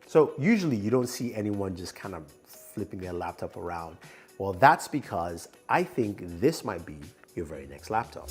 So usually you don't see anyone just kind of flipping their laptop around. Well, that's because I think this might be your very next laptop.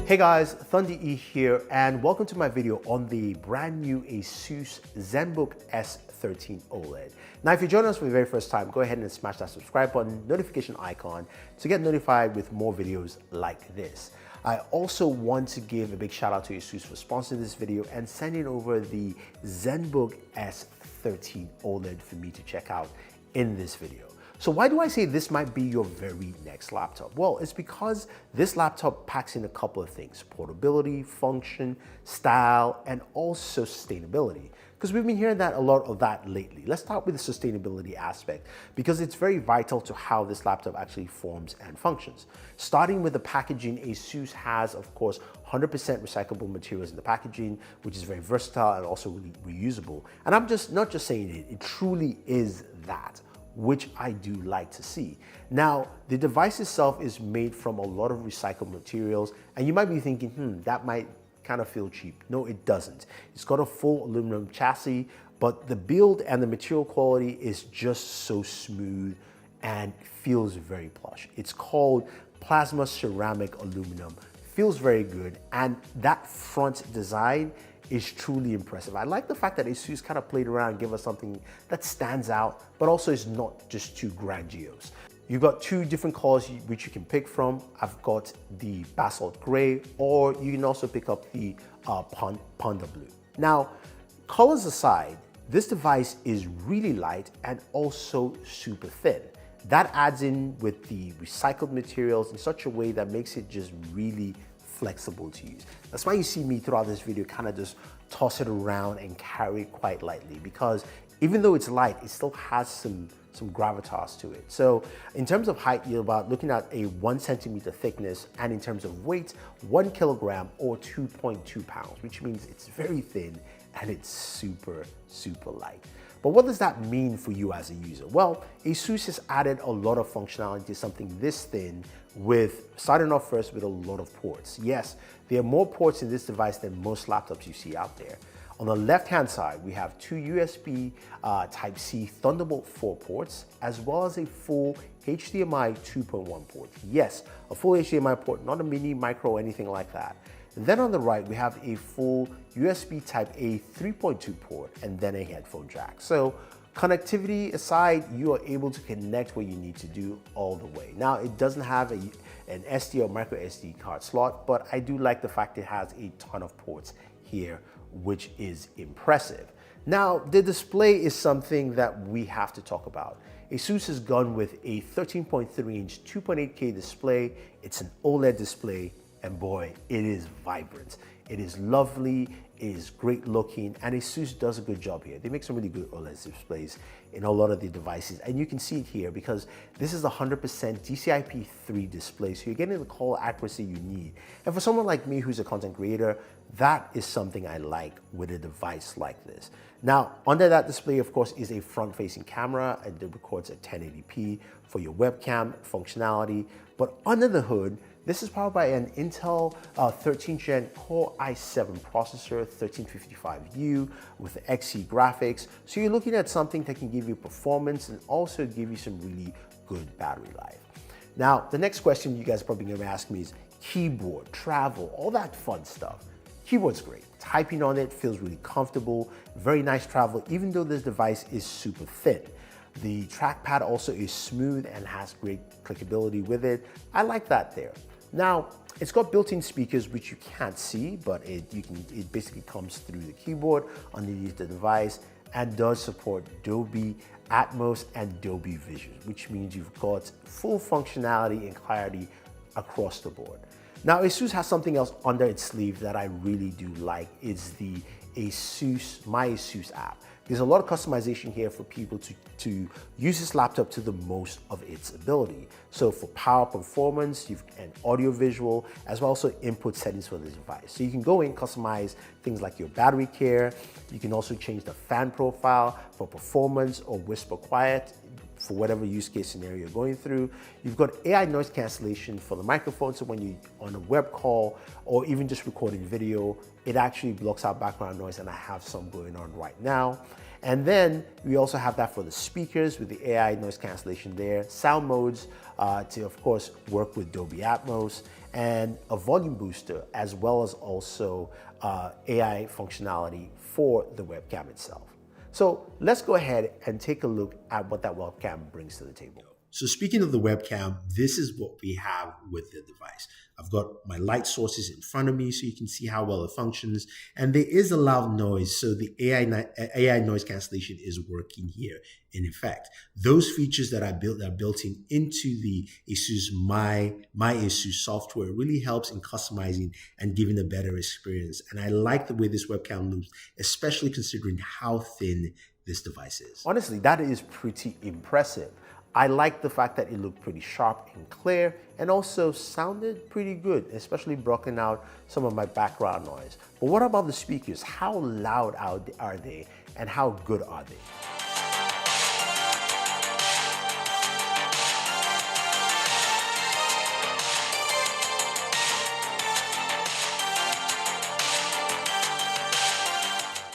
Hey guys, Thunder E here, and welcome to my video on the brand new Asus Zenbook S13 OLED. Now, if you're joining us for the very first time, go ahead and smash that subscribe button, notification icon to get notified with more videos like this. I also want to give a big shout out to Asus for sponsoring this video and sending over the Zenbook S13 OLED for me to check out in this video. So why do I say this might be your very next laptop? Well, it's because this laptop packs in a couple of things: portability, function, style, and also sustainability. Because we've been hearing a lot of that lately. Let's start with the sustainability aspect, because it's very vital to how this laptop actually forms and functions. Starting with the packaging, Asus has, of course, 100% recyclable materials in the packaging, which is very versatile and also really reusable. And I'm not just saying it, it truly is that, which I do like to see. Now, the device itself is made from a lot of recycled materials, and you might be thinking, that might kind of feel cheap. No, it doesn't. It's got a full aluminum chassis, but the build and the material quality is just so smooth and feels very plush. It's called plasma ceramic aluminum. Feels very good, and that front design is truly impressive. I like the fact that Asus kind of played around and gave us something that stands out, but also is not just too grandiose. You've got two different colors which you can pick from. I've got the basalt gray, or you can also pick up the panda blue. Now, colors aside, this device is really light and also super thin. That adds in with the recycled materials in such a way that makes it just really flexible to use. That's why you see me throughout this video kind of just toss it around and carry it quite lightly, because even though it's light, it still has some gravitas to it. So in terms of height, you're about looking at a 1 centimeter thickness, and in terms of weight, 1 kilogram or 2.2 pounds, which means it's very thin and it's super, super light. But what does that mean for you as a user? Well, Asus has added a lot of functionality to something this thin, with starting off first with a lot of ports. Yes, there are more ports in this device than most laptops you see out there. On the left-hand side, we have two USB Type-C Thunderbolt 4 ports, as well as a full HDMI 2.1 port. Yes, a full HDMI port, not a mini, micro, or anything like that. Then on the right, we have a full USB Type-A 3.2 port, and then a headphone jack. So connectivity aside, you are able to connect what you need to do all the way. Now, it doesn't have an SD or micro SD card slot, but I do like the fact it has a ton of ports here, which is impressive. Now, the display is something that we have to talk about. Asus has gone with a 13.3-inch 2.8K display. It's an OLED display, and boy, it is vibrant. It is lovely, it is great looking, and Asus does a good job here. They make some really good OLED displays in a lot of the devices, and you can see it here because this is 100% DCI-P3 display, so you're getting the color accuracy you need. And for someone like me who's a content creator, that is something I like with a device like this. Now, under that display, of course, is a front-facing camera, and it records at 1080p for your webcam functionality. But under the hood, this is powered by an Intel 13th Gen Core i7 processor, 1355U with Xe graphics. So you're looking at something that can give you performance and also give you some really good battery life. Now, the next question you guys are probably gonna ask me is keyboard, travel, all that fun stuff. Keyboard's great. Typing on it feels really comfortable, very nice travel, even though this device is super thin. The trackpad also is smooth and has great clickability with it. I like that there. Now, it's got built-in speakers which you can't see, but it basically comes through the keyboard underneath the device, and does support Dolby Atmos and Dolby Vision, which means you've got full functionality and clarity across the board. Now, Asus has something else under its sleeve that I really do like. It's the My Asus app. There's a lot of customization here for people to use this laptop to the most of its ability. So for power performance, you've an audio visual, as well as also input settings for this device. So you can go in, customize things like your battery care. You can also change the fan profile for performance or whisper quiet. for whatever use case scenario you're going through. You've got AI noise cancellation for the microphone, so when you're on a web call or even just recording video, it actually blocks out background noise, and I have some going on right now. And then we also have that for the speakers with the AI noise cancellation there, sound modes to of course work with Dolby Atmos, and a volume booster, as well as also AI functionality for the webcam itself. So let's go ahead and take a look at what that webcam brings to the table. So speaking of the webcam, this is what we have with the device. I've got my light sources in front of me so you can see how well it functions. And there is a loud noise, so the AI noise cancellation is working here in effect. Those features that are built into the Asus My Asus software really helps in customizing and giving a better experience. And I like the way this webcam looks, especially considering how thin this device is. Honestly, that is pretty impressive. I like the fact that it looked pretty sharp and clear, and also sounded pretty good, especially blocking out some of my background noise. But what about the speakers? How loud are they, and how good are they?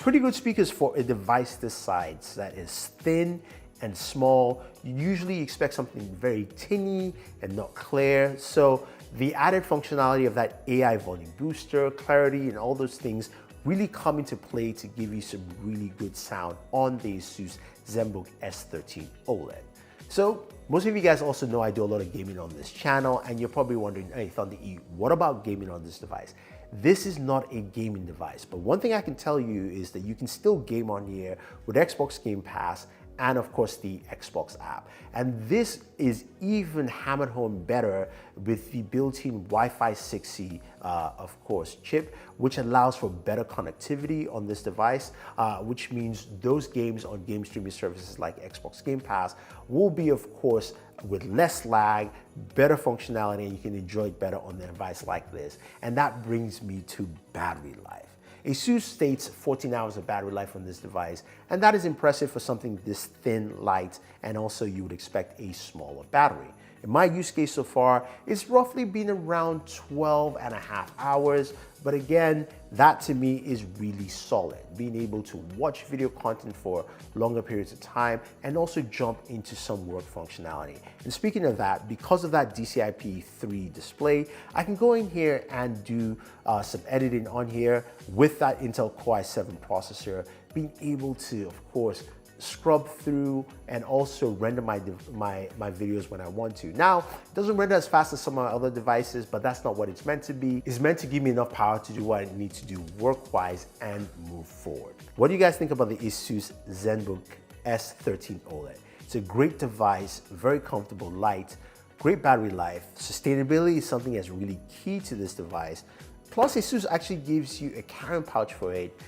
Pretty good speakers for a device this size that is thin and small. You usually expect something very tinny and not clear. So the added functionality of that AI volume booster, clarity, and all those things really come into play to give you some really good sound on the Asus Zenbook S13 OLED. So most of you guys also know I do a lot of gaming on this channel, and you're probably wondering, hey, Thunder E, what about gaming on this device? This is not a gaming device, but one thing I can tell you is that you can still game on here with Xbox Game Pass and of course the Xbox app. And this is even hammered home better with the built-in Wi-Fi 6E, of course, chip, which allows for better connectivity on this device, which means those games on game streaming services like Xbox Game Pass will be, of course, with less lag, better functionality, and you can enjoy it better on a device like this. And that brings me to battery life. Asus states 14 hours of battery life on this device, and that is impressive for something this thin, light, and also you would expect a smaller battery. In my use case so far, it's roughly been around 12 and a half hours, but again, that to me is really solid. Being able to watch video content for longer periods of time and also jump into some work functionality. And speaking of that, because of that DCI-P3 display, I can go in here and do some editing on here with that Intel Core i7 processor, being able to, of course, scrub through and also render my videos when I want to. Now, it doesn't render as fast as some of my other devices, but that's not what it's meant to be. It's meant to give me enough power to do what I need to do work-wise and move forward. What do you guys think about the Asus Zenbook S13 OLED? It's a great device, very comfortable, light, great battery life. Sustainability is something that's really key to this device. Plus, Asus actually gives you a carrying pouch for it,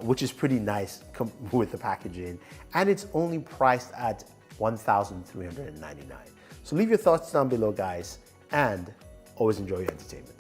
which is pretty nice with the packaging, and it's only priced at $1,399. So leave your thoughts down below, guys, and always enjoy your entertainment.